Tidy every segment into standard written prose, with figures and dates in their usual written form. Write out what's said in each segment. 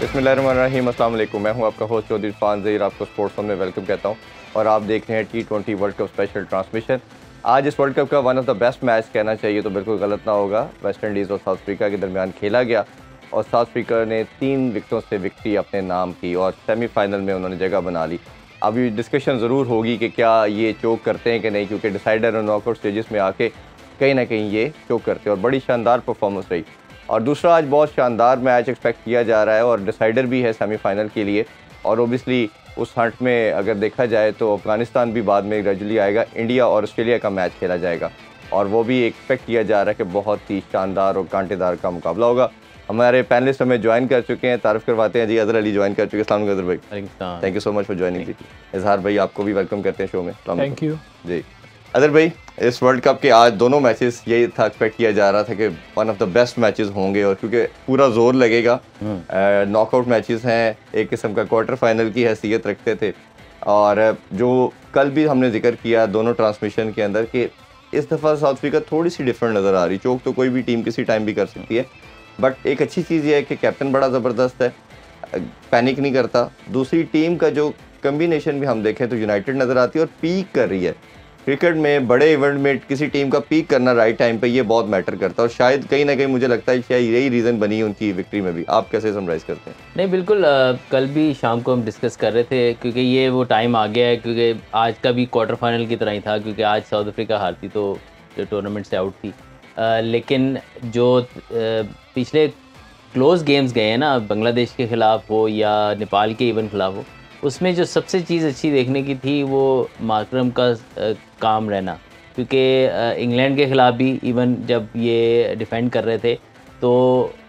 बिस्मिल्लाहिर्रहमानिर्रहीम, अस्सलाम वालेकुम। मैं हूं आपका होस्ट चौधरी इरफान ज़हीर, आपको स्पोर्ट्स में वेलकम कहता हूं और आप देख रहे हैं T20 world cup special transmission. आज इस वर्ल्ड कप का one of the best match कहना चाहिए तो बिल्कुल गलत ना होगा। वेस्ट इंडीज़ और साउथ अफ्रीका के दरमियान खेला गया और साउथ अफ्रीका ने 3 विकेटों से विक्ट्री अपने नाम की और सेमीफाइनल में उन्होंने जगह बना ली। अभी डिस्कशन ज़रूर होगी कि क्या ये चोक करते हैं कि नहीं, क्योंकि डिसाइडर और नॉकआउट स्टेजेस में आके कहीं ना कहीं ये चोक करते हैं और बड़ी शानदार परफॉर्मेंस रही। और दूसरा, आज बहुत शानदार मैच एक्सपेक्ट किया जा रहा है और डिसाइडर भी है सेमीफाइनल के लिए। और ओबियसली उस हंट में अगर देखा जाए तो अफगानिस्तान भी बाद में ग्रेजुअली आएगा, इंडिया और ऑस्ट्रेलिया का मैच खेला जाएगा और वो भी एक्सपेक्ट किया जा रहा है कि बहुत ही शानदार और कांटेदार का मुकाबला होगा। हमारे पैनलिस्ट हमें ज्वाइन कर चुके हैं, तारीफ़ करवाते हैं जी। अज़हर अली ज्वाइन कर चुके हैं। अस्सलाम वालेकुम अज़हर भाई, thank you so much for joining ji. Izhar भाई, आपको भी वेलकम करते हैं शो में। थैंक यू जी। अज़हर भाई, इस वर्ल्ड कप के आज दोनों मैचेस यही था, एक्सपेक्ट किया जा रहा था कि one of the best matches होंगे और क्योंकि पूरा जोर लगेगा, नॉकआउट मैचेस हैं, एक किस्म का क्वार्टर फाइनल की हैसियत रखते थे। और जो कल भी हमने जिक्र किया दोनों ट्रांसमिशन के अंदर कि इस दफ़ा साउथ अफ्रीका थोड़ी सी डिफरेंट नज़र आ रही। चोक तो कोई भी टीम किसी टाइम भी कर सकती है, बट एक अच्छी चीज़ ये है कि कैप्टन बड़ा ज़बरदस्त है, पैनिक नहीं करता। दूसरी टीम का जो कम्बिनेशन भी हम देखें तो यूनाइटेड नज़र आती है और पीक कर रही है। क्रिकेट में बड़े इवेंट में किसी टीम का पीक करना राइट टाइम पे ये बहुत मैटर करता है और शायद कहीं ना कहीं मुझे लगता है शायद यही रीज़न बनी उनकी विक्ट्री में भी। आप कैसे समराइज़ करते हैं? नहीं, बिल्कुल। कल भी शाम को हम डिस्कस कर रहे थे क्योंकि ये वो टाइम आ गया है, क्योंकि आज का भी क्वार्टर फाइनल की तरह ही था, क्योंकि आज साउथ अफ्रीका हारती तो टूर्नामेंट से आउट थी। लेकिन जो पिछले क्लोज गेम्स गए हैं ना, बांग्लादेश के ख़िलाफ़ हो या नेपाल के इवन ख़िलाफ़ हो, उसमें जो सबसे चीज़ अच्छी देखने की थी वो मार्करम का काम रहना। क्योंकि इंग्लैंड के ख़िलाफ़ भी इवन जब ये डिफेंड कर रहे थे तो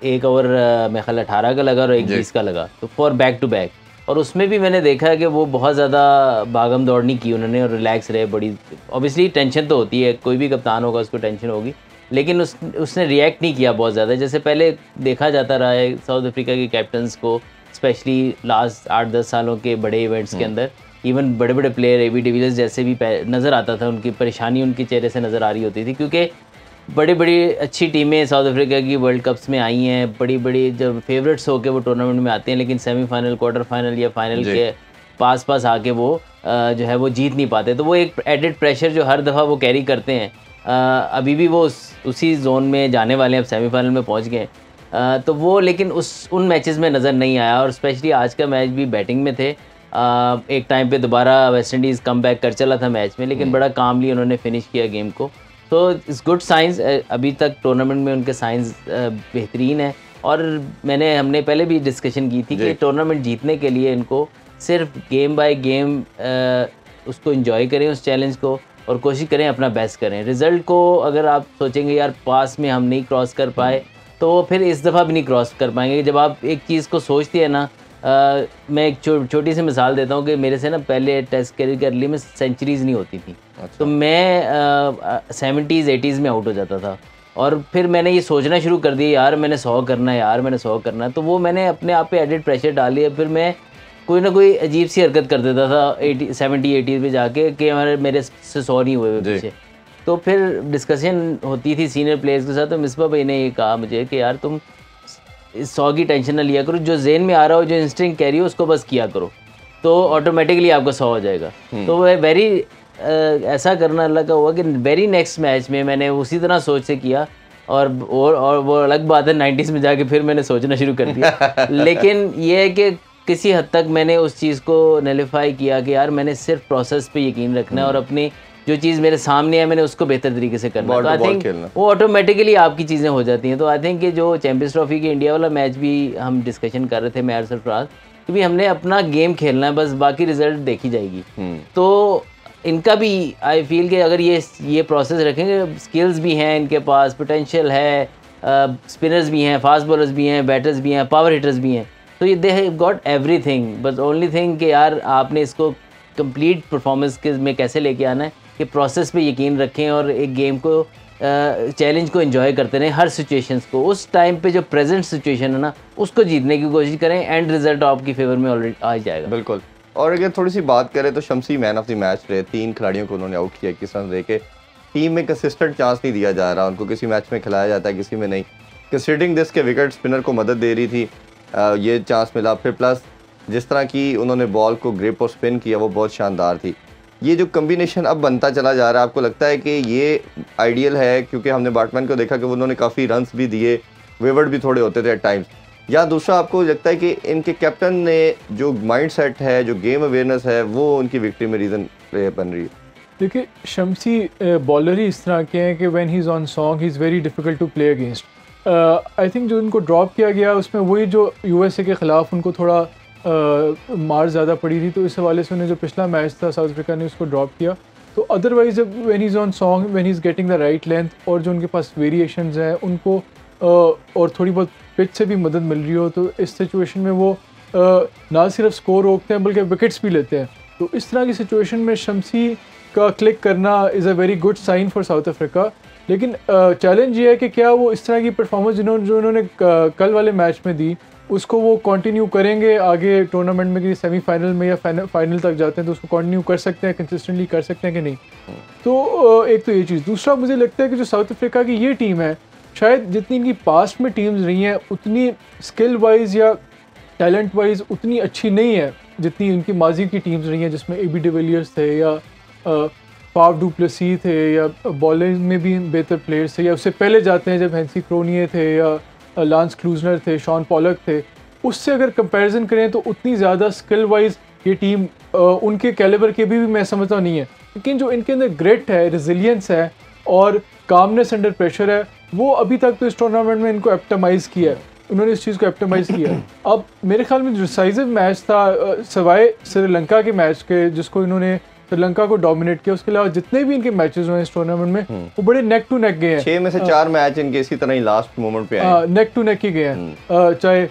एक ओवर मेरे ख्याल 18 का लगा और एक 20 का लगा, तो फॉर बैक टू बैक। और उसमें भी मैंने देखा है कि वो बहुत ज़्यादा भागम दौड़ नहीं की उन्होंने और रिलैक्स रहे। बड़ी ऑब्वियसली टेंशन तो होती है, कोई भी कप्तान होगा उसको टेंशन होगी, लेकिन उसने रिएक्ट नहीं किया बहुत ज़्यादा जैसे पहले देखा जाता रहा है साउथ अफ्रीका के कैप्टन्स को, स्पेशली लास्ट 8-10 सालों के बड़े इवेंट्स के अंदर। इवन बड़े बड़े प्लेयर एबी डिविलियर्स जैसे भी नज़र आता था, उनकी परेशानी उनके चेहरे से नज़र आ रही होती थी, क्योंकि बड़ी बड़ी अच्छी टीमें साउथ अफ्रीका की वर्ल्ड कप्स में आई हैं। बड़ी बड़ी जब फेवरेट्स होकर वो टूर्नामेंट में आते हैं, लेकिन सेमीफाइनल, क्वार्टर फाइनल या फाइनल के पास आके वो जो है वो जीत नहीं पाते। तो वो एक एडेड प्रेशर जो हर दफ़ा वो कैरी करते हैं, अभी भी वो उसी जोन में जाने वाले हैं, अब सेमीफाइनल में पहुंच गए। तो वो लेकिन उन मैचेस में नज़र नहीं आया और स्पेशली आज का मैच भी बैटिंग में थे। एक टाइम पे दोबारा वेस्ट इंडीज़ कम बैक कर चला था मैच में, लेकिन बड़ा कामली उन्होंने फिनिश किया गेम को। तो इट्स गुड साइंस, अभी तक टूर्नामेंट में उनके साइंस बेहतरीन है। और हमने पहले भी डिस्कशन की थी कि टूर्नामेंट जीतने के लिए इनको सिर्फ गेम बाय गेम उसको एंजॉय करें, उस चैलेंज को, और कोशिश करें अपना बेस्ट करें। रिज़ल्ट को अगर आप सोचेंगे यार पास में हम नहीं क्रॉस कर पाए, तो फिर इस दफ़ा भी नहीं क्रॉस कर पाएंगे। जब आप एक चीज़ को सोचते हैं ना, मैं एक छोटी सी मिसाल देता हूँ कि मेरे से ना पहले टेस्ट कैरियर के अर्ली में सेंचुरीज़ नहीं होती थी। अच्छा। तो मैं 70s 80s में आउट हो जाता था और फिर मैंने ये सोचना शुरू कर दिया यार मैंने 100 करना है, यार मैंने 100 करना है। तो वो मैंने अपने आप पे एडिड प्रेशर डाल लिया। फिर मैं कोई ना कोई अजीब सी हरकत कर देता था 70-80 में जाके कि मेरे से 100 नहीं हुए पीछे। तो फिर डिस्कशन होती थी सीनियर प्लेयर्स के साथ, तो मिसबा भाई ने ये कहा मुझे कि यार तुम 100 की टेंशन ना लिया करो, जो जेन में आ रहा हो, जो इंस्टिंक्ट कैरी हो, उसको बस किया करो, तो ऑटोमेटिकली आपका 100 हो जाएगा। तो वह ऐसा करना अल्लाह का हुआ कि वेरी नेक्स्ट मैच में मैंने उसी तरह सोच से किया और वो अलग बात है 90s में जाके फिर मैंने सोचना शुरू कर दिया। लेकिन ये है कि किसी हद तक मैंने उस चीज़ को नलिफाई किया कि यार मैंने सिर्फ प्रोसेस पे यकीन रखना है और अपनी जो चीज़ मेरे सामने है मैंने उसको बेहतर तरीके से करना है। तो आई थिंक वो ऑटोमेटिकली आपकी चीज़ें हो जाती हैं। तो आई थिंक कि जो चैंपियंस ट्रॉफी की इंडिया वाला मैच भी हम डिस्कशन कर रहे थे, मैं और सरफराज, कि भी हमने अपना गेम खेलना है, बस बाकी रिजल्ट देखी जाएगी। तो इनका भी आई फील कि अगर ये प्रोसेस रखेंगे, स्किल्स भी हैं इनके पास, पोटेंशियल है, स्पिनर्स भी हैं, फास्ट बॉलर्स भी हैं, बैटर्स भी हैं, पावर हिटर्स भी हैं, तो ये दे हैव गॉट एवरीथिंग। बस ओनली थिंग कि यार आपने इसको कंप्लीट परफॉर्मेंस के में कैसे लेके आना है, कि प्रोसेस पे यकीन रखें और एक गेम को चैलेंज को एंजॉय करते रहें, हर सिचुएशंस को, उस टाइम पे जो प्रेजेंट सिचुएशन है ना उसको जीतने की कोशिश करें, एंड रिजल्ट आपकी फेवर में ऑलरेडी आ जाएगा। बिल्कुल। और अगर थोड़ी सी बात करें तो Shamsi man of the match रहे, 3 खिलाड़ियों को उन्होंने आउट किया किस तरह देके। टीम में कंसिस्टेंट चांस नहीं दिया जा रहा, उनको किसी मैच में खिलाया जाता है किसी में नहीं। कंसीडरिंग दिस के विकेट स्पिनर को मदद दे रही थी ये चांस मिला। फिर प्लस जिस तरह की उन्होंने बॉल को ग्रिप और स्पिन किया वो बहुत शानदार थी। ये जो कम्बिनेशन अब बनता चला जा रहा है, आपको लगता है कि ये आइडियल है? क्योंकि हमने बैट्समैन को देखा कि उन्होंने काफ़ी रन्स भी दिए, वेवर्ड भी थोड़े होते थे एट टाइम्स। या दूसरा आपको लगता है कि इनके कैप्टन ने जो माइंड सेट है, जो गेम अवेयरनेस है, वो उनकी विक्ट्री में रीज़न बन रही है? देखिए, शम्सी बॉलर ही इस तरह के हैं कि when he is on song he is very difficult to play against. I think जो उनको ड्रॉप किया गया उसमें वही जो यूएसए के ख़िलाफ़ उनको थोड़ा मार ज़्यादा पड़ी थी, तो इस हवाले से उन्हें जो पिछला मैच था साउथ अफ्रीका ने उसको ड्रॉप किया। तो अदरवाइज़ जब when he is on song, when he is getting the right length और जो उनके पास वेरिएशंस हैं उनको और थोड़ी बहुत पिच से भी मदद मिल रही हो, तो इस सिचुएशन में वो ना सिर्फ स्कोर रोकते हैं बल्कि विकेट्स भी लेते हैं। तो इस तरह की सिचुएशन में शम्सी का क्लिक करना is a very good sign for South Africa. लेकिन चैलेंज ये है कि क्या वो इस तरह की परफॉर्मेंस जो उन्होंने कल वाले मैच में दी उसको वो कंटिन्यू करेंगे आगे टूर्नामेंट में, कि सेमीफाइनल में या फाइनल तक जाते हैं तो उसको कंटिन्यू कर सकते हैं, कंसिस्टेंटली कर सकते हैं कि नहीं। तो एक तो ये चीज़। दूसरा मुझे लगता है कि जो साउथ अफ्रीका की ये टीम है, शायद जितनी इनकी पास्ट में टीम्स रही हैं उतनी स्किल वाइज या टैलेंट वाइज उतनी अच्छी नहीं है जितनी इनकी माजी की टीम्स रही हैं, जिसमें ए बी डिविलियर्स थे या फाफ डू प्लेसी थे या बॉलिंग में भी बेहतर प्लेयर्स थे, या उससे पहले जाते हैं जब हैंसी क्रोनिये थे या लांस क्लूजनर थे, शॉन पॉलक थे। उससे अगर कंपैरिजन करें तो उतनी ज़्यादा स्किल वाइज ये टीम उनके कैलिबर के भी मैं समझता नहीं है। लेकिन जो इनके अंदर ग्रिट है, रेजिलियंस है और कामनेस अंडर प्रेशर है, वो अभी तक तो इस टूर्नामेंट में इनको एप्टमाइज़ किया है, उन्होंने इस चीज़ को एप्टमाइज़ किया है। अब मेरे ख्याल में डिसाइसिव मैच था सवाए श्रीलंका के मैच के जिसको इन्होंने श्रीलंका को डोमिनेट किया, उसके अलावा जितने भी इनके मैचेस हुए इस टूर्नामेंट में वो बड़े नेक टू नेक गए हैं। 6 में से 4 मैच इनके इसी तरह ही लास्ट मोमेंट पे आए, नेक टू नेक ही गए हैं। चाहे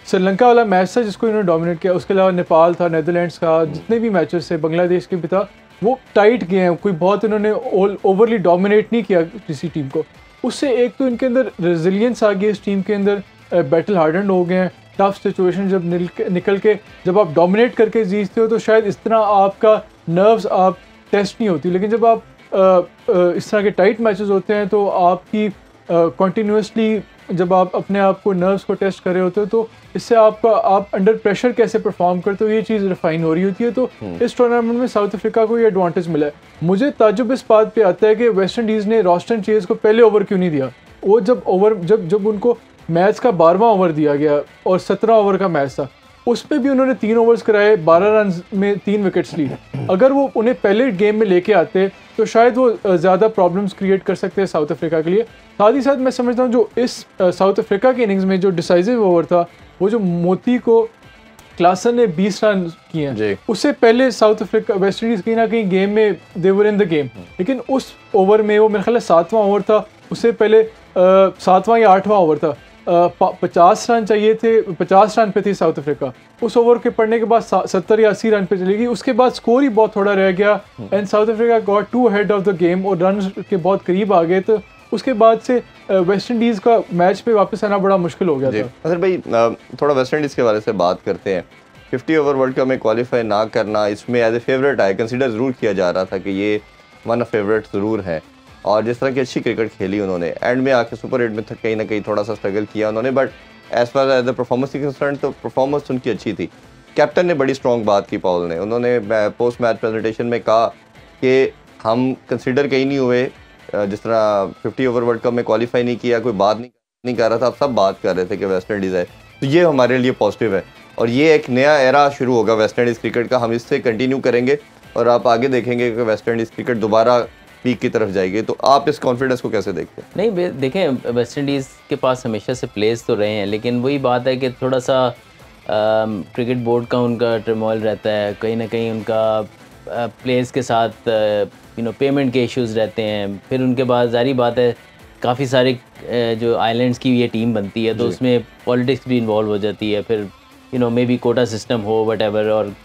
श्रीलंका वाला मैच था जिसको इन्होंने डोमिनेट किया, उसके अलावा नेपाल था, नेदरलैंड्स का, जितने भी मैचेस थे, बांग्लादेश के भी था, वो टाइट गए हैं। कोई बहुत इन्होंने ओवरली डोमिनेट नहीं किया किसी टीम को। उससे एक तो इनके अंदर रेजिलियंस आ गई, इस टीम के अंदर बैटल हार्डन हो गए हैं। टफ सिचुएशन जब निकल के जब आप डोमिनेट करके जीतते हो तो शायद इस तरह आपका नर्व्स आप टेस्ट नहीं होती, लेकिन जब आप इस तरह के टाइट मैचेस होते हैं तो आपकी कंटिन्यूसली जब आप अपने आप को नर्व्स को टेस्ट कर रहे होते हो तो इससे आपका आप अंडर प्रेशर कैसे परफॉर्म करते हो ये चीज़ रिफाइन हो रही होती है। तो इस टूर्नामेंट में साउथ अफ्रीका को ये एडवांटेज मिला है। मुझे ताजुब इस बात पे आता है कि वेस्ट इंडीज़ ने रॉस्टन चेज को पहले ओवर क्यों नहीं दिया। वो जब उनको मैच का 12वां ओवर दिया गया और 17 ओवर का मैच था, उस पर भी उन्होंने 3 ओवर्स कराए, 12 रन में 3 विकेट्स ली। अगर वो उन्हें पहले गेम में लेके आते तो शायद वो ज़्यादा प्रॉब्लम्स क्रिएट कर सकते हैं साउथ अफ्रीका के लिए। साथ ही साथ मैं समझता हूँ जो इस साउथ अफ्रीका की इनिंग्स में जो डिसाइसिव ओवर था, वो जो मोती को क्लासन ने 20 रन किए हैं, उससे पहले साउथ अफ्रीका वेस्ट इंडीज़ कहीं ना कहीं गेम में दे वर इन द गेम, लेकिन उस ओवर में वो मेरे ख्याल 7वां ओवर था, उससे पहले 7वां या 8वां ओवर था, 50 रन चाहिए थे, 50 रन पे थी साउथ अफ्रीका। उस ओवर के पड़ने के बाद 70 या 80 रन पे चली गई। उसके बाद स्कोर ही बहुत थोड़ा रह गया and South Africa got to head of the game और रन के बहुत करीब आ गए। तो उसके बाद से वेस्ट इंडीज़ का मैच पे वापस आना बड़ा मुश्किल हो गया था। अगर भाई थोड़ा वेस्ट इंडीज़ के बारे से बात करते हैं। 50 ओवर वर्ल्ड कप में क्वालिफाई ना करना इसमें एज ए फेवरेट आए, कंसिडर ज़रूर किया जा रहा था कि ये वन ऑफ फेवरेट ज़रूर है। और जिस तरह की अच्छी क्रिकेट खेली उन्होंने, एंड में आके सुपर 8 में कहीं ना कहीं थोड़ा सा स्ट्रगल किया उन्होंने, but as far as the performance concern तो परफॉर्मेंस उनकी अच्छी थी। कैप्टन ने बड़ी स्ट्रॉन्ग बात की पॉल ने, उन्होंने पोस्ट मैच प्रेजेंटेशन में कहा कि हम कंसिडर कहीं नहीं हुए, जिस तरह 50 ओवर वर्ल्ड कप में क्वालिफाई नहीं किया, कोई बात नहीं कर रहा था, अब सब बात कर रहे थे कि वेस्ट इंडीज़ है। तो ये हमारे लिए पॉजिटिव है और ये एक नया एरा शुरू होगा वेस्ट इंडीज़ क्रिकेट का। हम इससे कंटिन्यू करेंगे और आप आगे देखेंगे कि वेस्ट इंडीज़ क्रिकेट दोबारा पीक की तरफ जाएगी। तो आप इस कॉन्फिडेंस को कैसे देखते हैं? नहीं, देखें, वेस्ट इंडीज़ के पास हमेशा से प्लेयर्स तो रहे हैं, लेकिन वही बात है कि थोड़ा सा क्रिकेट बोर्ड का उनका टर्मोइल रहता है, कहीं ना कहीं उनका प्लेयर्स के साथ पेमेंट के इश्यूज़ रहते हैं। फिर उनके बाद जारी बात है काफ़ी सारे जो आइलैंड्स की ये टीम बनती है तो उसमें पॉलिटिक्स भी इन्वॉल्व हो जाती है। फिर मे बी कोटा सिस्टम हो वटेवर, और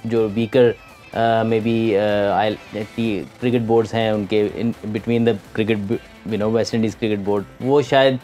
जो weaker may be cricket boards हैं उनके in between the cricket West Indies cricket board, वो शायद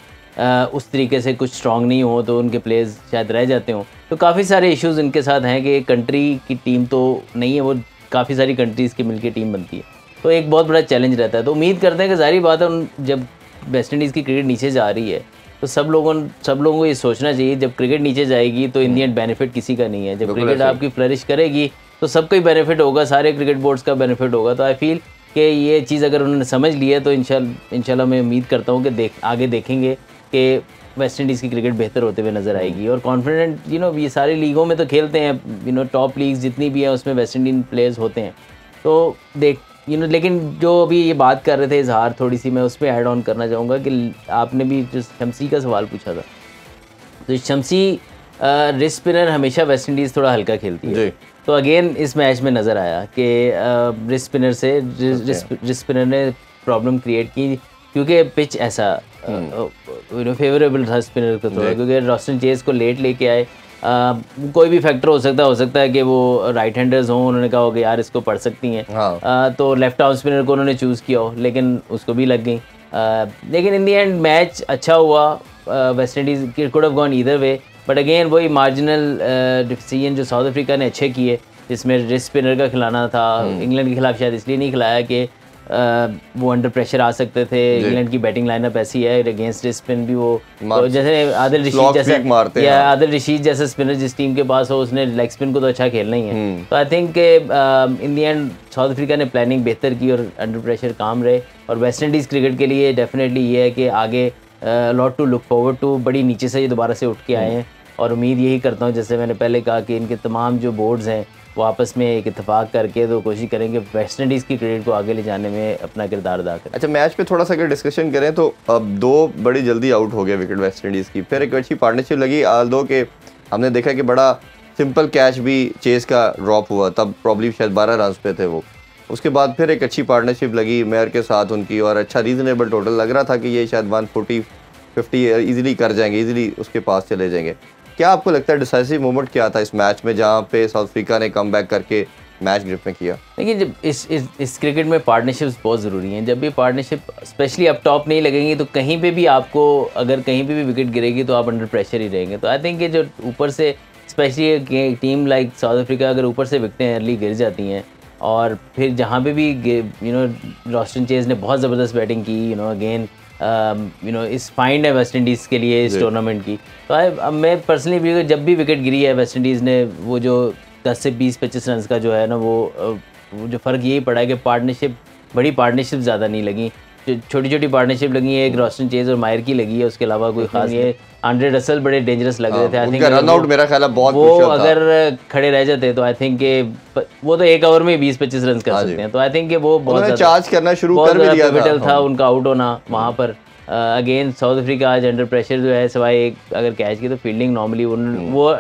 उस तरीके से कुछ स्ट्रॉन्ग नहीं हो तो उनके प्लेयर्स शायद रह जाते हों। तो काफ़ी सारे इश्यूज़ इनके साथ हैं कि कंट्री की टीम तो नहीं है, वो काफ़ी सारी कंट्रीज़ की मिलकर टीम बनती है, तो एक बहुत बड़ा चैलेंज रहता है। तो उम्मीद करते हैं कि ज़ाहिर बात है जब वेस्ट इंडीज़ की क्रिकेट नीचे जा रही है तो सब लोगों को ये सोचना चाहिए, जब क्रिकेट नीचे जाएगी तो इन दी एंड बेनिफिट किसी का नहीं है। जब क्रिकेट आपकी फ्लरिश करेगी तो सबका ही बेनिफिट होगा, सारे क्रिकेट बोर्ड्स का बेनिफिट होगा। तो आई फील कि ये चीज़ अगर उन्होंने समझ ली है तो इंशाल्लाह मैं उम्मीद करता हूँ कि आगे देखेंगे कि वेस्ट इंडीज़ की क्रिकेट बेहतर होते हुए नज़र आएगी। और कॉन्फिडेंट ये सारी लीगों में तो खेलते हैं, टॉप लीग्स जितनी भी हैं उसमें वेस्ट इंडीज प्लेयर्स होते हैं। तो लेकिन जो अभी ये बात कर रहे थे इजहार, थोड़ी सी मैं उस पर ऐड ऑन करना चाहूँगा कि आपने भी जो शमसी का सवाल पूछा था, तो शमसी रिस्ट स्पिनर हमेशा वेस्ट इंडीज़ थोड़ा हल्का खेलती है। तो अगेन इस मैच में नज़र आया कि रिस्ट स्पिनर ने प्रॉब्लम क्रिएट की, क्योंकि पिच ऐसा फेवरेबल था स्पिनर को थोड़ा, क्योंकि रॉस्टन चेज को लेट लेके आए। कोई भी फैक्टर हो सकता है कि वो राइट हैंडर्स हों, उन्होंने कहा होगा यार इसको पढ़ सकती हैं, तो लेफ्ट आर्म स्पिनर को उन्होंने चूज़ किया हो, लेकिन उसको भी लग गई। लेकिन इन दी एंड मैच अच्छा हुआ, West Indies could have gone either way, but again वही मार्जिनल डिसीजन जो साउथ अफ्रीका ने अच्छे किए, जिसमें रिस्ट स्पिनर का खिलाना था। इंग्लैंड के खिलाफ शायद इसलिए नहीं खिलाया कि वो अंडर प्रेशर आ सकते थे। इंग्लैंड की बैटिंग लाइनअप ऐसी है, अगेंस्ट स्पिन भी वो तो जैसे आदिल रशीद जैसा स्पिनर जिस टीम के पास हो, उसने लेग स्पिन को तो अच्छा खेलना ही है। तो I think in the and South Africa ने प्लानिंग बेहतर की और अंडर प्रेशर काम रहे। और वेस्ट इंडीज़ क्रिकेट के लिए डेफिनेटली ये है कि आगे lot to look forward to, बड़ी नीचे से ये दोबारा से उठ के आए हैं। और उम्मीद यही करता हूँ, जैसे मैंने पहले कहा, कि इनके तमाम जो बोर्ड्स हैं वो आपस में एक इत्तेफाक करके तो कोशिश करेंगे वेस्ट इंडीज़ की क्रिकेट को आगे ले जाने में अपना किरदार अदा करें। अच्छा, मैच पे थोड़ा सा अगर डिस्कशन करें तो अब 2 बड़ी जल्दी आउट हो गए विकेट वेस्ट इंडीज़ की, फिर एक अच्छी पार्टनरशिप लगी, आल्दो के हमने देखा कि बड़ा सिंपल कैच भी चेस का ड्रॉप हुआ, तब प्रॉब्ली शायद 12 रन पे थे वो। उसके बाद फिर एक अच्छी पार्टनरशिप लगी मेयर के साथ उनकी, और अच्छा रीज़नेबल टोटल लग रहा था कि ये शायद 140-50 ईजिली कर जाएंगे, ईजिली उसके पास चले जाएंगे। क्या आपको लगता है डिसाइसिव मोमेंट क्या था इस मैच में जहाँ पे साउथ अफ्रीका ने कम बैक करके मैच ग्रिप में किया? देखिए, जब इस क्रिकेट में पार्टनरशिप्स बहुत ज़रूरी हैं। जब भी पार्टनरशिप स्पेशली अप टॉप नहीं लगेंगी तो कहीं पे भी आपको, अगर कहीं पे भी विकेट गिरेगी तो आप अंडर प्रेशर ही रहेंगे। तो आई थिंक कि जो ऊपर से specially team like south Africa अगर ऊपर से विकेटें अर्ली गिर जाती हैं, और फिर जहाँ पे भी रॉस्टन चेज ने बहुत ज़बरदस्त बैटिंग की, अगेन इस फाइंड है वेस्ट इंडीज़ के लिए इस टूर्नामेंट की। तो अब मैं पर्सनली भी, जब भी विकेट गिरी है वेस्ट इंडीज़ ने, वो जो 10 से 20-25 रन का जो है ना, वो जो फ़र्क यही पड़ा है कि बड़ी पार्टनरशिप ज़्यादा नहीं लगी, छोटी छोटी पार्टनरशिप लगी है। एक रॉस्टन चेज और मायर की लगी है, उसके अलावा कोई खास नहीं है। आंड्रे रसल बड़े डेंजरस लग रहे थे। आई थिंक रन आउट मेरा ख्याल है बहुत वो अगर खड़े रह जाते तो आई थिंक के वो तो एक ओवर में 20-25 रन कर सकते हैं। तो आई थिंक कि वो बहुत चार्ज करना शुरू कर भी दिया था उनका आउट होना वहाँ पर। अगेन साउथ अफ्रीका आज अंडर प्रेशर जो है, सिवाय एक अगर कैच की, तो फील्डिंग नॉर्मली वो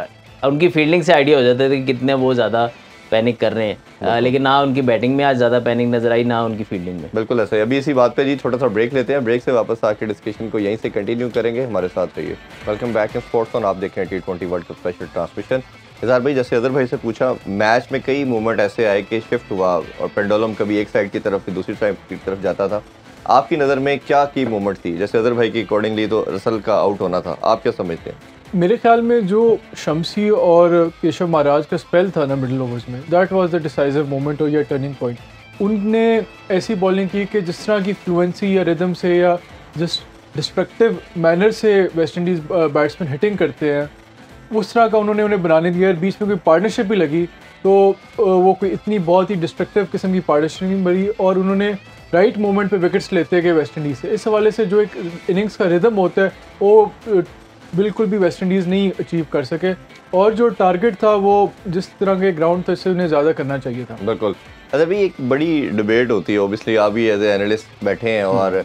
उनकी फील्डिंग से आइडिया हो जाता है कि कितने वो ज़्यादा पैनिक कर रहे हैं, लेकिन ना उनकी बैटिंग में आज ज़्यादा पैनिक नजर आई, ना उनकी फील्डिंग में। बिल्कुल ऐसा है। अभी इसी बात पे जी छोटा सा ब्रेक लेते हैं, ब्रेक से वापस आके डिस्कशन को यहीं से कंटिन्यू करेंगे, हमारे साथ रहिए। Welcome back in sports on, आप देख रहे हैं T20 world cup special transmission. इज़हार भाई, जैसे अजहर भाई से पूछा, मैच में कई मोमेंट ऐसे आए कि शिफ्ट हुआ और पेंडुलम कभी एक साइड की तरफ फिर दूसरी साइड की तरफ जाता था। आपकी नज़र में क्या की मोमेंट थी? जैसे अजहर भाई की अकॉर्डिंगली तो रसल का आउट होना था, आप क्या समझते हैं? मेरे ख्याल में जो शमसी और केशव महाराज का स्पेल था ना मिडिल ओवर्स में, that was the decisive moment और या टर्निंग पॉइंट। उनने ऐसी बॉलिंग की कि जिस तरह की फ्लुएंसी या रिदम से या जस्ट डिस्ट्रक्टिव मैनर से वेस्ट इंडीज़ बैट्समैन हिटिंग करते हैं, उस तरह का उन्होंने उन्हें बनाने दिया। बीच में कोई पार्टनरशिप भी लगी तो वो कोई इतनी बहुत ही डिस्ट्रक्टिव किस्म की पार्टनरशिप नहीं बनी, और उन्होंने राइट मोमेंट पे विकेट्स लेते गए वेस्ट इंडीज़ से। इस हवाले से जो एक इनिंग्स का रिदम होता है वो बिल्कुल भी वेस्ट इंडीज़ नहीं अचीव कर सके, और जो टारगेट था वो जिस तरह के ग्राउंड था इससे उन्हें ज़्यादा करना चाहिए था। बिल्कुल। अच्छा भाई, एक बड़ी डिबेट होती है, ओबियसली आप भी एज ए एनालिस्ट बैठे हैं और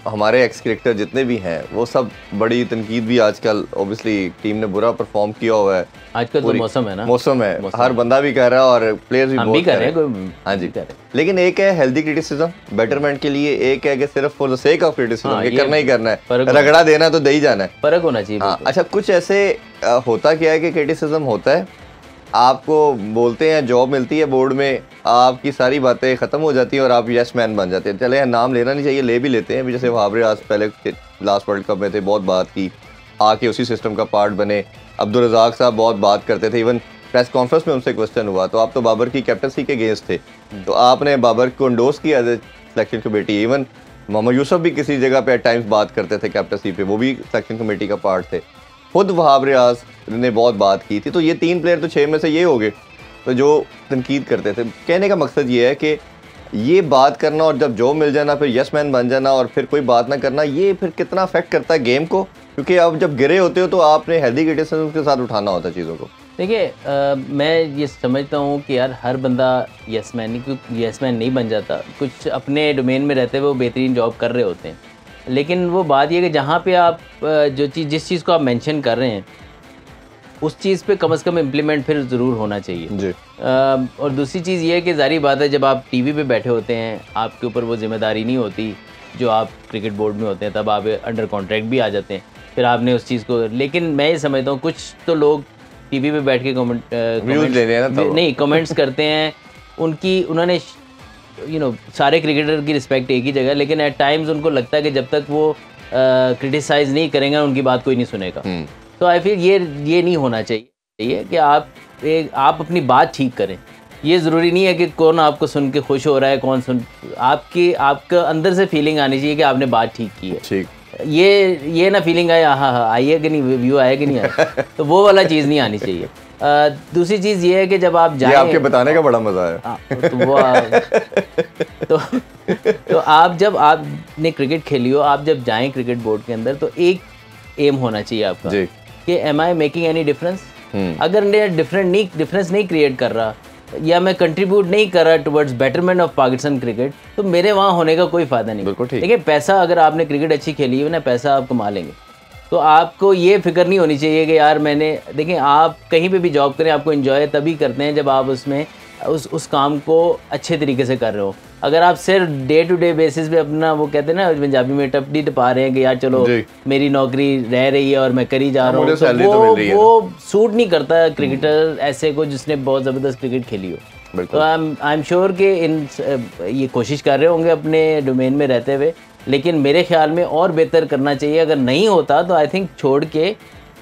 हमारे एक्स क्रिकेटर जितने भी हैं वो सब बड़ी तनकीद भी आजकल, ओबियसली टीम ने बुरा परफॉर्म किया हुआ है आजकल, तो मौसम है ना, मौसम है, हर बंदा भी कह रहा है और प्लेयर्स भी बहुत कह रहे हैं। हाँ जी, लेकिन एक है हेल्दी क्रिटिसिज्म बेटरमेंट के लिए, एक है कि सिर्फ for the sake of criticism, ये करना ही करना है, रगड़ा देना तो दे ही जाना है, फर्क होना चाहिए। अच्छा, कुछ ऐसे होता क्या है कि क्रिटिसिज्म होता है, आपको बोलते हैं जॉब मिलती है बोर्ड में, आपकी सारी बातें ख़त्म हो जाती हैं और आप यस मैन बन जाते हैं। चले नाम लेना नहीं चाहिए, ले भी लेते हैं। जैसे वहाबरे आज पहले लास्ट वर्ल्ड कप में थे, बहुत बात की, आके उसी सिस्टम का पार्ट बने। अब्दुल रज़ाक साहब बहुत बात करते थे, इवन प्रेस कॉन्फ्रेंस में उनसे क्वेश्चन हुआ तो आप तो बाबर की कैप्टनसी के अगेंस्ट थे, तो आपने बाबर को इंडोर्स किया as a selection committee. Even Mohammad Yusuf भी किसी जगह पे एट टाइम्स बात करते थे कैप्टनसी पे, वो भी सेक्शन कमेटी का पार्ट थे। खुद वहाब रियाज ने बहुत बात की थी। तो ये 3 प्लेयर तो 6 में से ये हो गए तो जो तनकीद करते थे। कहने का मकसद ये है कि ये बात करना और जब जॉब मिल जाना फिर यस मैन बन जाना और फिर कोई बात ना करना, ये फिर कितना अफेक्ट करता है गेम को, क्योंकि आप जब गिरे होते हो तो आपने हेल्दी क्रिटिसिज्म के साथ उठाना होता है चीज़ों को। देखिए मैं ये समझता हूँ कि यार हर बंदा यस मैन नहीं बन जाता। कुछ अपने डोमेन में रहते हुए वो बेहतरीन जॉब कर रहे होते हैं, लेकिन वो बात ये कि जहाँ पे आप जिस चीज़ को आप मेंशन कर रहे हैं उस चीज़ पे कम से कम इम्प्लीमेंट फिर ज़रूर होना चाहिए जी। और दूसरी चीज़ ये है कि जारी बात है, जब आप टीवी पे बैठे होते हैं आपके ऊपर वो जिम्मेदारी नहीं होती जो आप क्रिकेट बोर्ड में होते हैं, तब आप अंडर कॉन्ट्रैक्ट भी आ जाते हैं, फिर आपने उस चीज़ को। लेकिन मैं ये समझता हूँ कुछ तो लोग टीवी पे बैठ के कमेंट्स करते हैं, उन्होंने सारे क्रिकेटर की रिस्पेक्ट एक ही जगह, लेकिन एट टाइम्स उनको लगता है कि जब तक वो क्रिटिसाइज़ नहीं करेंगे उनकी बात कोई नहीं सुनेगा। तो आई फील ये नहीं होना चाहिए कि आप अपनी बात ठीक करें। ये ज़रूरी नहीं है कि कौन आपको सुन के खुश हो रहा है, कौन सुन, आपका अंदर से फीलिंग आनी चाहिए कि आपने बात ठीक की है। ठीक, ये ना फीलिंग आए हाँ आई है कि नहीं, व्यू आया कि नहीं आया, तो वो वाला चीज़ नहीं आनी चाहिए। दूसरी चीज़ ये है कि जब आप जाएं, आपके बताने का बड़ा मज़ा है। तो आप जब आपने क्रिकेट खेली हो, आप जब जाएं क्रिकेट बोर्ड के अंदर, तो एक एम होना चाहिए आपका कि am I making any difference. अगर मैं डिफरेंस नहीं क्रिएट कर रहा या मैं कंट्रीब्यूट नहीं कर रहा towards betterment of Pakistan cricket, तो मेरे वहाँ होने का कोई फ़ायदा नहीं। देखिए पैसा, अगर आपने क्रिकेट अच्छी खेली है ना, पैसा आप कमा लेंगे, तो आपको ये फिक्र नहीं होनी चाहिए कि यार देखिए आप कहीं पे भी जॉब करें, आपको एंजॉय तभी करते हैं जब आप उसमें उस काम को अच्छे तरीके से कर रहे हो। अगर आप सिर्फ डे टू डे बेसिस पे अपना, वो कहते हैं ना पंजाबी में, टपटी टपा रहे हैं कि यार चलो मेरी नौकरी रह रही है और मैं करी जा रहा हूँ, तो वो सूट नहीं करता क्रिकेटर ऐसे को जिसने बहुत ज़बरदस्त क्रिकेट खेली हो। तो आई एम श्योर कि ये कोशिश कर रहे होंगे अपने डोमेन में रहते हुए, लेकिन मेरे ख्याल में और बेहतर करना चाहिए। अगर नहीं होता तो आई थिंक छोड़ के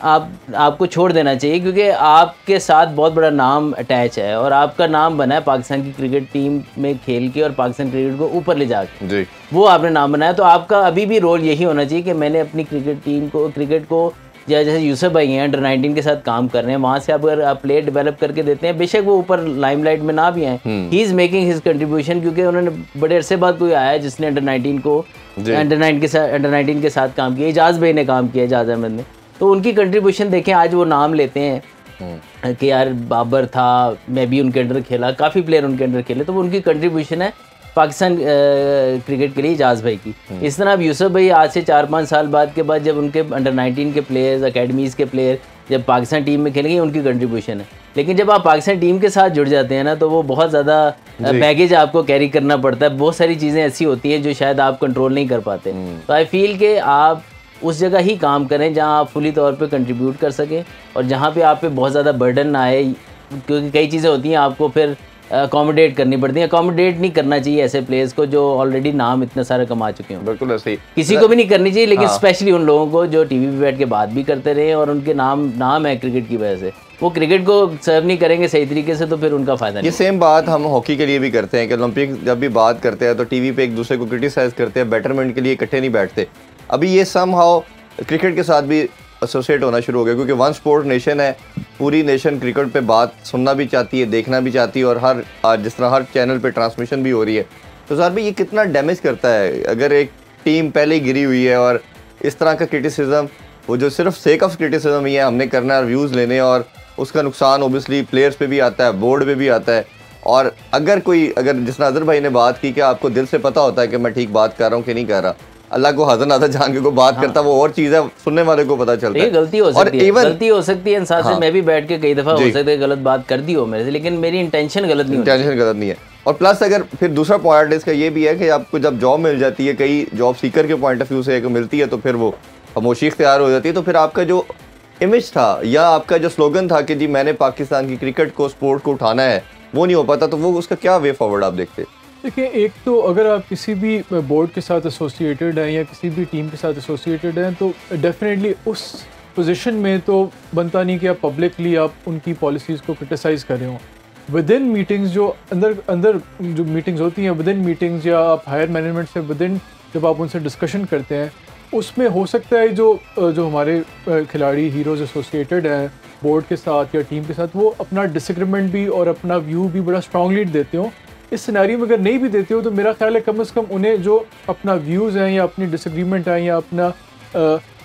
आपको छोड़ देना चाहिए, क्योंकि आपके साथ बहुत बड़ा नाम अटैच है और आपका नाम बना है पाकिस्तान की क्रिकेट टीम में खेल के और पाकिस्तान क्रिकेट को ऊपर ले जाके, वो आपने नाम बनाया। तो आपका अभी भी रोल यही होना चाहिए कि मैंने अपनी क्रिकेट को जैसे यूसुफ भाई हैं अंडर 19 के साथ काम कर रहे हैं, वहाँ से अगर आप प्लेयर डेवलप करके देते हैं, बेशक वो ऊपर लाइमलाइट में ना भी आए, he is making his contribution, क्योंकि उन्होंने बड़े अरसे बाद कोई आया है जिसने अंडर 19 के साथ काम किया। इजाज़ भाई ने काम किया, इजाज़ अहमद ने, तो उनकी कंट्रीब्यूशन देखें। आज वो नाम लेते हैं कि यार बाबर था, मैं भी उनके अंडर खेला, काफ़ी प्लेयर उनके अंडर खेले, तो वो उनकी कंट्रीब्यूशन है पाकिस्तान क्रिकेट के लिए इजाज़ भाई की। इस तरह अब यूसुफ भाई आज से 4-5 साल बाद के बाद जब उनके अंडर 19 के प्लेयर्स, अकेडमीज़ के प्लेयर जब पाकिस्तान टीम में खेलेंगे, उनकी कंट्रीब्यूशन है। लेकिन जब आप पाकिस्तान टीम के साथ जुड़ जाते हैं ना, तो वो बहुत ज़्यादा बैगेज आपको कैरी करना पड़ता है। बहुत सारी चीज़ें ऐसी होती हैं जो शायद आप कंट्रोल नहीं कर पाते। तो आई फील कि आप उस जगह ही काम करें जहाँ आप फुली तौर पे कंट्रीब्यूट कर सकें और जहाँ पे आप पे बहुत ज़्यादा बर्डन ना आए, क्योंकि कई चीज़ें होती हैं आपको फिर अकोमोडेट करनी पड़ती है। अकोमोडेट नहीं करना चाहिए ऐसे प्लेयर्स को जो ऑलरेडी नाम इतना सारा कमा चुके हों। बिल्कुल ऐसे ही किसी को भी नहीं करनी चाहिए, लेकिन स्पेशली उन लोगों को जो टीवी पे बैठ के बात भी करते रहे और उनके नाम है क्रिकेट की वजह से, वो क्रिकेट को सर्व नहीं करेंगे सही तरीके से, तो फिर उनका फ़ायदा नहीं। ये सेम बात हम हॉकी के लिए भी करते हैं कि ओलंपिक जब भी बात करते हैं तो टीवी पे एक दूसरे को क्रिटिसाइज़ करते हैं, बेटरमेंट के लिए इकट्ठे नहीं बैठते। अभी ये समहाउ क्रिकेट के साथ भी एसोसिएट होना शुरू हो गया, क्योंकि वन स्पोर्ट नेशन है, पूरी नेशन क्रिकेट पे बात सुनना भी चाहती है, देखना भी चाहती है, और जिस तरह हर चैनल पे ट्रांसमिशन भी हो रही है। तो सर भी ये कितना डैमेज करता है अगर एक टीम पहले ही गिरी हुई है और इस तरह का क्रिटिसिज्म, वो जो सिर्फ सेक ऑफ क्रिटिसिज्म ही है, हमने करना है व्यूज़ लेने, और उसका नुकसान ओबियसली प्लेयर्स पे भी आता है, बोर्ड पे भी आता है। और अगर जिस अजहर भाई ने बात की कि आपको दिल से पता होता है कि मैं ठीक बात कर रहा हूँ कि नहीं कर रहा, अल्लाह को हज़र नाता जान के को बात करता, वो और चीज़ है, सुनने वाले को पता चलता है। गलती हो सकती है इंसान से। मैं भी बैठ के कई दफ़ा हो सकता है गलत बात कर दी हो मेरे से, लेकिन मेरी इंटेंशन गलत नहीं है। और प्लस अगर फिर दूसरा पॉइंट इसका ये भी है कि आपको जब जॉब मिल जाती है, कई जॉब सीकर के पॉइंट ऑफ व्यू से मिलती है, तो फिर वो खामोशी इख्तियार हो जाती है। तो फिर आपका जो इमेज था या आपका जो स्लोगन था कि जी मैंने पाकिस्तान की क्रिकेट को, स्पोर्ट को उठाना है, वो नहीं हो पाता। तो वो उसका क्या वे फॉरवर्ड आप देखते? देखिए, एक तो अगर आप किसी भी बोर्ड के साथ एसोसिएटेड हैं या किसी भी टीम के साथ एसोसिएटेड हैं, तो डेफिनेटली उस पोजीशन में तो बनता नहीं कि आप पब्लिकली आप उनकी पॉलिसीज़ को क्रिटिसाइज़ कर रहे हो। विद इन मीटिंग्स, जो अंदर जो मीटिंग्स होती हैं, विद इन मीटिंग्स या आप हायर मैनेजमेंट से विद इन जब आप उनसे डिस्कशन करते हैं उसमें हो सकता है जो हमारे खिलाड़ी हीरोज़ एसोसिएटेड हैं बोर्ड के साथ या टीम के साथ, वो अपना डिसएग्रीमेंट भी और अपना व्यू भी बड़ा स्ट्रांगली देते हो। इस सिनेरियो में अगर नहीं भी देते हो तो मेरा ख्याल है कम से कम उन्हें जो अपना व्यूज़ हैं या अपनी डिसएग्रीमेंट हैं या अपना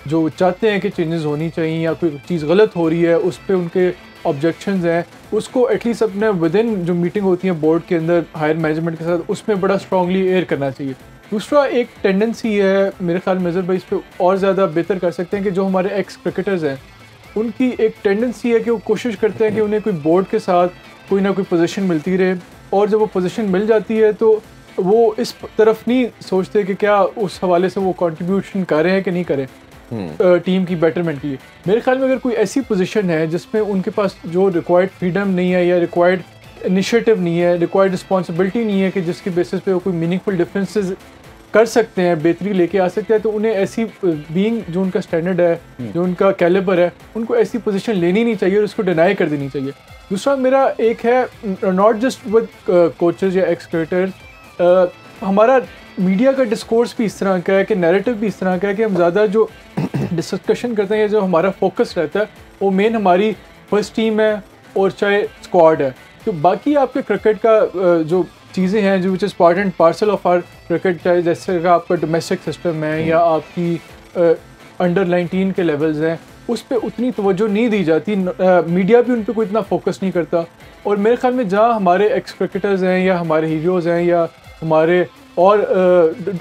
जो चाहते हैं कि चेंजेस होनी चाहिए या कोई चीज़ गलत हो रही है उस पर उनके ऑब्जेक्शंस हैं, उसको एटलीस्ट अपने विद इन जो मीटिंग होती है बोर्ड के अंदर हायर मैनेजमेंट के साथ उसमें बड़ा स्ट्रांगली एयर करना चाहिए। दूसरा एक टेंडेंसी है मेरे ख्याल में अज़हर भाई इस पर और ज़्यादा बेहतर कर सकते हैं कि जो हमारे एक्स क्रिकेटर्स हैं उनकी एक टेंडेंसी है कि वो कोशिश करते हैं कि उन्हें कोई बोर्ड के साथ कोई ना कोई पोजीशन मिलती रहे, और जब वो पोजीशन मिल जाती है तो वो इस तरफ नहीं सोचते कि क्या उस हवाले से वो कंट्रीब्यूशन कर रहे हैं कि नहीं करें टीम की बेटरमेंट के लिए। मेरे ख्याल में अगर कोई ऐसी पोजीशन है जिसमें उनके पास जो रिक्वायर्ड फ्रीडम नहीं है या रिक्वायर्ड इनिशिएटिव नहीं है, रिक्वायर्ड रिस्पॉन्सिबिलिटी नहीं है कि जिसकी बेसिस पे वो कोई मीनिंगफुल डिफरेंसेस कर सकते हैं, बेहतरी लेके आ सकते हैं, तो उन्हें ऐसी बीइंग जो उनका स्टैंडर्ड है, जो उनका कैलिबर है, उनको ऐसी पोजीशन लेनी नहीं चाहिए और उसको डिनाई कर देनी चाहिए। दूसरा मेरा एक है नॉट जस्ट विद कोचेस या एक्स क्रिकेटर्स, हमारा मीडिया का डिस्कोर्स भी इस तरह का है कि नैरेटिव भी इस तरह का है कि हम ज़्यादा जो डिस्कशन करते हैं, जो हमारा फोकस रहता है वो मेन हमारी फर्स्ट टीम है और चाहे स्क्वाड है। तो बाकी आपके क्रिकेट का जो चीज़ें हैं जो which is part and parcel of our cricket, चाहे जैसे का आपका डोमेस्टिक सिस्टम है या आपकी अंडर 19 के लेवल्स हैं, उस पर उतनी तवज्जो नहीं दी जाती, मीडिया भी उन पर कोई इतना फोकस नहीं करता। और मेरे ख्याल में जहाँ हमारे एक्स क्रिकेटर्स हैं या हमारे हीरोज़ हैं या हमारे और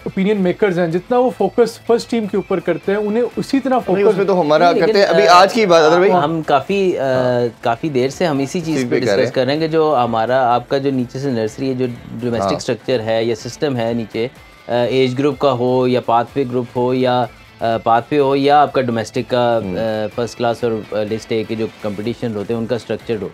ओपिनियन मेकर्स हैं, जितना वो फोकस फर्स्ट टीम के ऊपर करते हैं उन्हें उसी तरह फोकस उसमें तो हमारा करते हैं। अभी आज की बात भाई हम काफ़ी देर से हम इसी चीज़ पे डिस्कस कर रहे हैं कि जो हमारा आपका जो नीचे से नर्सरी है, जो डोमेस्टिक स्ट्रक्चर है या सिस्टम है नीचे, एज ग्रुप का हो या पाथवे ग्रुप हो या पाथवे हो या आपका डोमेस्टिक का फर्स्ट क्लास और लिस्ट ए के जो कंपटीशन होते हैं उनका स्ट्रक्चर हो,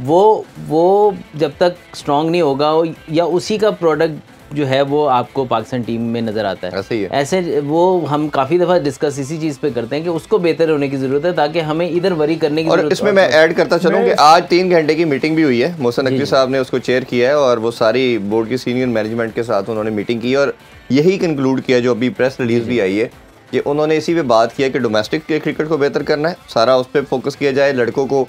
वो जब तक स्ट्रॉन्ग नहीं होगा या उसी का प्रोडक्ट जो है वो आपको पाकिस्तान टीम में नज़र आता है। ऐसे ही है। ऐसे वो हम काफ़ी दफ़ा डिस्कस इसी चीज़ पे करते हैं कि उसको बेहतर होने की ज़रूरत है ताकि हमें इधर वरी करने की और ज़रूरत। इसमें मैं ऐड करता चलूँ कि आज 3 घंटे की मीटिंग भी हुई है, मोहसिन नकवी साहब ने उसको चेयर किया है और वो सारी बोर्ड की सीनियर मैनेजमेंट के साथ उन्होंने मीटिंग की और यही कंक्लूड किया जो अभी प्रेस रिलीज भी आई है कि उन्होंने इसी पे बात किया कि डोमेस्टिक क्रिकेट को बेहतर करना है, सारा उस पर फोकस किया जाए, लड़कों को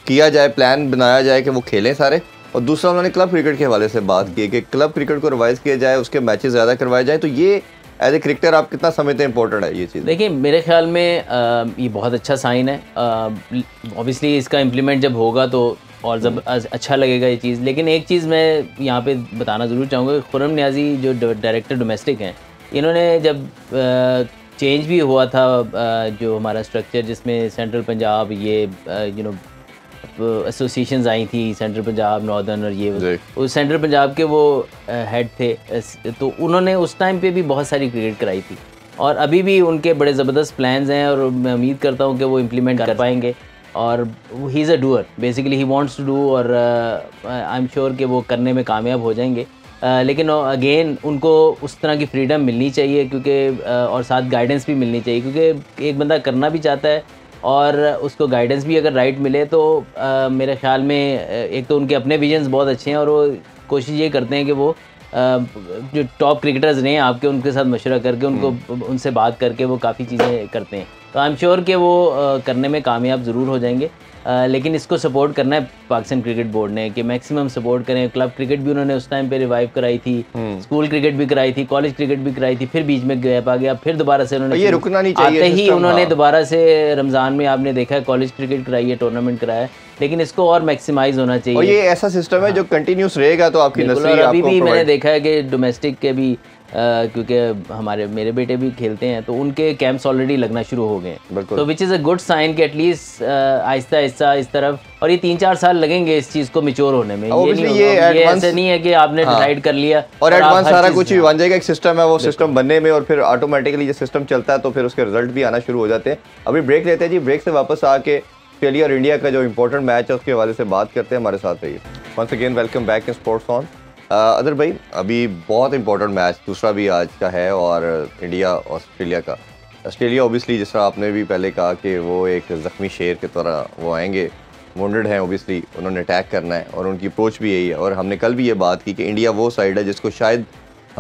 किया जाए, प्लान बनाया जाए कि वो खेलें सारे। और दूसरा उन्होंने क्लब क्रिकेट के हवाले से बात की कि क्लब क्रिकेट को रिवाइज किया जाए, उसके मैचेस ज़्यादा करवाए जाए। तो ये एज ए क्रिकेटर आप कितना समझते हैं इंपॉर्टेंट है ये चीज़? देखिए मेरे ख्याल में ये बहुत अच्छा साइन है। ऑब्वियसली इसका इम्प्लीमेंट जब होगा तो और जब अच्छा लगेगा ये चीज़। लेकिन एक चीज़ मैं यहाँ पे बताना ज़रूर चाहूँगा, खुर्रम नियाज़ी जो डायरेक्टर डोमेस्टिक हैं, इन्होंने जब चेंज भी हुआ था जो हमारा स्ट्रक्चर जिसमें सेंट्रल पंजाब ये एसोसिएशंस आई थी, सेंट्रल पंजाब, नॉर्दर्न और ये उस सेंट्रल पंजाब के वो हेड थे, तो उन्होंने उस टाइम पे भी बहुत सारी क्रिकेट कराई थी और अभी भी उनके बड़े ज़बरदस्त प्लान्स हैं और मैं उम्मीद करता हूँ कि वो इम्प्लीमेंट कर पाएंगे। और he is a doer, basically he wants to do और आई एम श्योर कि वो करने में कामयाब हो जाएंगे। लेकिन अगेन उनको उस तरह की फ्रीडम मिलनी चाहिए क्योंकि और साथ गाइडेंस भी मिलनी चाहिए, क्योंकि एक बंदा करना भी चाहता है और उसको गाइडेंस भी अगर राइट मिले तो मेरे ख्याल में एक तो उनके अपने विजन्स बहुत अच्छे हैं और वो कोशिश ये करते हैं कि वो जो टॉप क्रिकेटर्स रहे हैं आपके, उनके साथ मशवरा करके उनको उनसे बात करके वो काफ़ी चीज़ें करते हैं। तो आई एम श्योर कि वो करने में कामयाब ज़रूर हो जाएंगे। लेकिन इसको सपोर्ट करना है पाकिस्तान क्रिकेट बोर्ड ने कि मैक्सिमम सपोर्ट करें। क्लब क्रिकेट भी उन्होंने उस टाइम पे रिवाइव कराई थी, स्कूल क्रिकेट भी कराई थी, कॉलेज क्रिकेट भी कराई थी, फिर बीच में गैप आ गया, फिर दोबारा से उन्होंने ये रुकना नहीं चाहिए, आते ही उन्होंने दोबारा से रमज़ान में आपने देखा है कॉलेज क्रिकेट कराई है, टूर्नामेंट कराया है, लेकिन इसको और मैक्सिमाइज होना चाहिए। और ये ऐसा सिस्टम है जो कंटिन्यूस रहेगा तो आपकी नस्ल अभी भी मैंने देखा है कि डोमेस्टिक के भी क्योंकि मेरे बेटे भी खेलते हैं तो उनके कैंप्स ऑलरेडी लगना शुरू हो गए हैं, तो which is a good sign कि एटलीस्ट आहिस्ता आहिस्ता इस तरफ, और ये 3-4 साल लगेंगे इस चीज़ को मैच्योर होने में। ये ऐसे नहीं है कि आपने डिसाइड कर लिया और एडवांस सारा कुछ भी बन जाएगा, एक सिस्टम है वो सिस्टम बनने में और फिर ऑटोमेटिकली ये सिस्टम चलता है तो फिर उसके रिजल्ट भी आना शुरू हो जाते हैं। अभी ब्रेक लेते हैं जी, ब्रेक से वापस आके ऑस्ट्रेलिया और इंडिया का जो इंपॉर्टेंट मैच है उसके हवाले से बात करते हैं। हमारे साथ रहिए। Once again welcome back in sports on. अदर भाई, अभी बहुत इंपॉर्टेंट मैच दूसरा भी आज का है और इंडिया ऑस्ट्रेलिया का। ऑस्ट्रेलिया ओबियसली जिस तरह आपने भी पहले कहा कि वो एक ज़ख्मी शेर की तरह वो आएंगे, वुंडेड हैं ओबियसली, उन्होंने अटैक करना है और उनकी अप्रोच भी यही है। और हमने कल भी ये बात की कि इंडिया वो साइड है जिसको शायद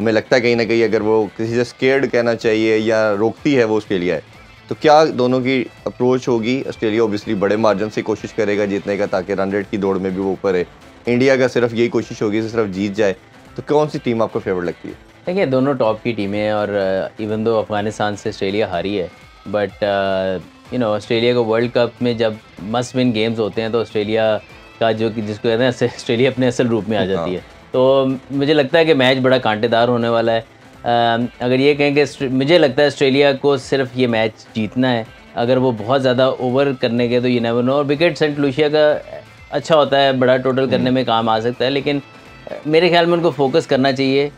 हमें लगता है कहीं ना कहीं अगर वो किसी से स्केर्ड कहना चाहिए या रोकती है वो ऑस्ट्रेलिया है, तो क्या दोनों की अप्रोच होगी? ऑस्ट्रेलिया ओबियसली बड़े मार्जिन से कोशिश करेगा जीतने का ताकि रन रेट की दौड़ में भी वो ऊपर है। इंडिया का सिर्फ यही कोशिश होगी सिर्फ जीत जाए। तो कौन सी टीम आपको फेवरेट लगती है? देखिए दोनों टॉप की टीमें हैं और इवन दो अफ़गानिस्तान से ऑस्ट्रेलिया हारी है, बट ऑस्ट्रेलिया को वर्ल्ड कप में जब मस्ट विन गेम्स होते हैं तो ऑस्ट्रेलिया का जो कि जिसको कहते हैं ऑस्ट्रेलिया अपने असल रूप में आ जाती है। तो मुझे लगता है कि मैच बड़ा कांटेदार होने वाला है। अगर ये कहें कि मुझे लगता है ऑस्ट्रेलिया को सिर्फ ये मैच जीतना है। अगर वो बहुत ज़्यादा ओवर करने के तो यू नेवर नो। और विकेट सेंट लूसिया का अच्छा होता है, बड़ा टोटल करने में काम आ सकता है, लेकिन मेरे ख्याल में उनको फोकस करना चाहिए।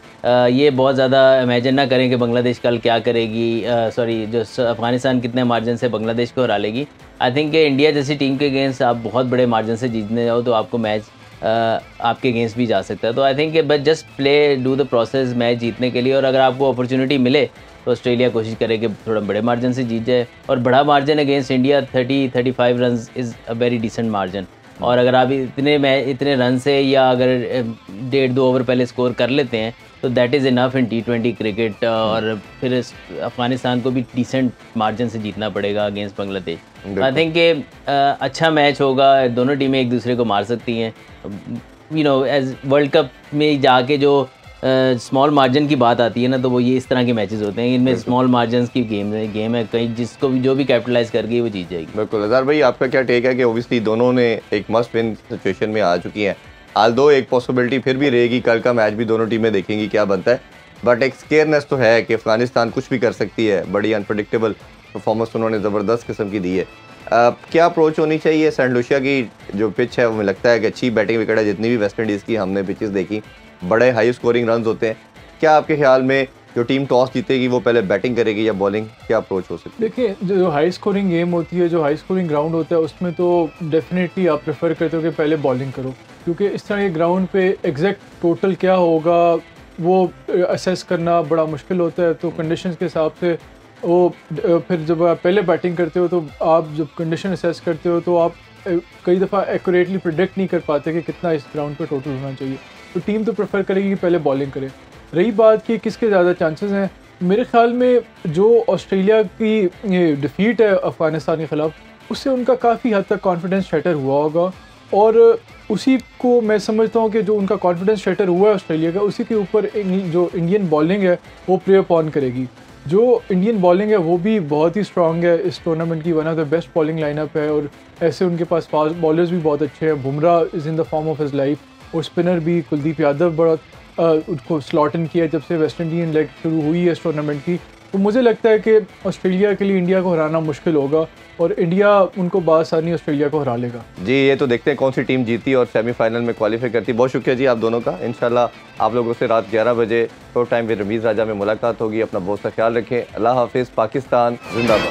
ये बहुत ज़्यादा इमेजिन ना करें कि बांग्लादेश कल क्या करेगी, जो अफ़गानिस्तान कितने मार्जिन से बांग्लादेश को हरा लेगी। आई थिंक कि इंडिया जैसी टीम के अगेंस्ट आप बहुत बड़े मार्जिन से जीतने जाओ तो आपको मैच आपके अगेंस्ट भी जा सकता है। तो I think but just play do the process match जीतने के लिए, और अगर आपको अपॉर्चुनिटी मिले तो ऑस्ट्रेलिया कोशिश करे कि थोड़ा बड़े मार्जिन से जीत जाए। और बड़ा margin against India 30-35 run is a very decent margin. और अगर आप इतने रन से या अगर 1.5-2 ओवर पहले स्कोर कर लेते हैं तो that is enough in T20 cricket. और फिर अफ़गानिस्तान को भी डिसेंट मार्जिन से जीतना पड़ेगा अगेंस्ट बांग्लादेश। आई थिंक कि अच्छा मैच होगा, दोनों टीमें एक दूसरे को मार सकती हैं। एज वर्ल्ड कप में जाके जो स्मॉल मार्जिन की बात आती है ना, तो वो ये इस तरह के मैचेस होते हैं, इनमें स्मॉल मार्जिन की गेम है कहीं जिसको भी जो भी कैपिटलाइज कर गई वो जीत जाएगी। बिल्कुल। अज़हर भाई आपका क्या टेक है कि ओबियसली दोनों ने एक मस्ट विन सिचुएशन में आ चुकी हैं, आल दो एक पॉसिबिलिटी फिर भी रहेगी कल का मैच भी दोनों टीमें देखेंगी क्या बनता है, बट एक स्केयरनेस तो है कि अफगानिस्तान कुछ भी कर सकती है। बड़ी अनप्रडिक्टेबल परफॉर्मेंस उन्होंने ज़बरदस्त किस्म की दी है। क्या अप्रोच होनी चाहिए? सेंट लूसिया की जो पिच है वो मुझे लगता है कि अच्छी बैटिंग विकेट है, जितनी भी वेस्ट इंडीज़ की हमने पिचेस देखी बड़े हाई स्कोरिंग रन होते हैं। क्या आपके ख्याल में जो टीम टॉस जीतेगी वो पहले बैटिंग करेगी या बॉलिंग, क्या अप्रोच हो सकती है? देखिए जो हाई स्कोरिंग गेम होती है, जो हाई स्कोरिंग ग्राउंड होता है, उसमें तो डेफिनेटली आप प्रेफर करते हो कि पहले बॉलिंग करो, क्योंकि इस तरह के ग्राउंड पे एग्जैक्ट टोटल क्या होगा वो असेस करना बड़ा मुश्किल होता है। तो कंडीशंस के हिसाब से वो फिर जब आप पहले बैटिंग करते हो तो आप जब कंडीशन असेस करते हो तो आप कई दफ़ा एक्यूरेटली प्रिडिक्ट नहीं कर पाते कि कितना इस ग्राउंड पे टोटल होना चाहिए। तो टीम तो प्रेफर करेगी कि पहले बॉलिंग करे। रही बात कि किसके ज़्यादा चांसेस हैं, मेरे ख्याल में जो ऑस्ट्रेलिया की डिफ़ीट है अफ़गानिस्तान के ख़िलाफ़, उससे उनका काफ़ी हद तक कॉन्फिडेंस शैटर हुआ होगा। और उसी को मैं समझता हूँ कि जो उनका कॉन्फिडेंस शैटर हुआ है ऑस्ट्रेलिया का, उसी के ऊपर जो इंडियन बॉलिंग है वो प्ले अप ऑन करेगी। जो इंडियन बॉलिंग है वो भी बहुत ही स्ट्रॉन्ग है इस टूर्नामेंट की, one of the best bowling lineup है। और ऐसे उनके पास फास्ट बॉलर्स भी बहुत अच्छे हैं। Bumrah is in the form of his life. और स्पिनर भी कुलदीप यादव बड़ा उनको स्लॉट इन किया जब से वेस्ट इंडियन लेग शुरू हुई है इस टूर्नामेंट की। तो मुझे लगता है कि ऑस्ट्रेलिया के लिए इंडिया को हराना मुश्किल होगा और इंडिया उनको बासानी ऑस्ट्रेलिया को हरा लेगा। जी, ये तो देखते हैं कौन सी टीम जीती और सेमीफाइनल में क्वालिफाई करती। बहुत शुक्रिया जी आप दोनों का। इंशाल्लाह आप लोगों से रात 11 बजे शो टाइम विद रमीज़ राजा में मुलाकात होगी। अपना बहुत सा ख्याल रखें। अल्लाह हाफिज़। पाकिस्तान जिंदाबाद।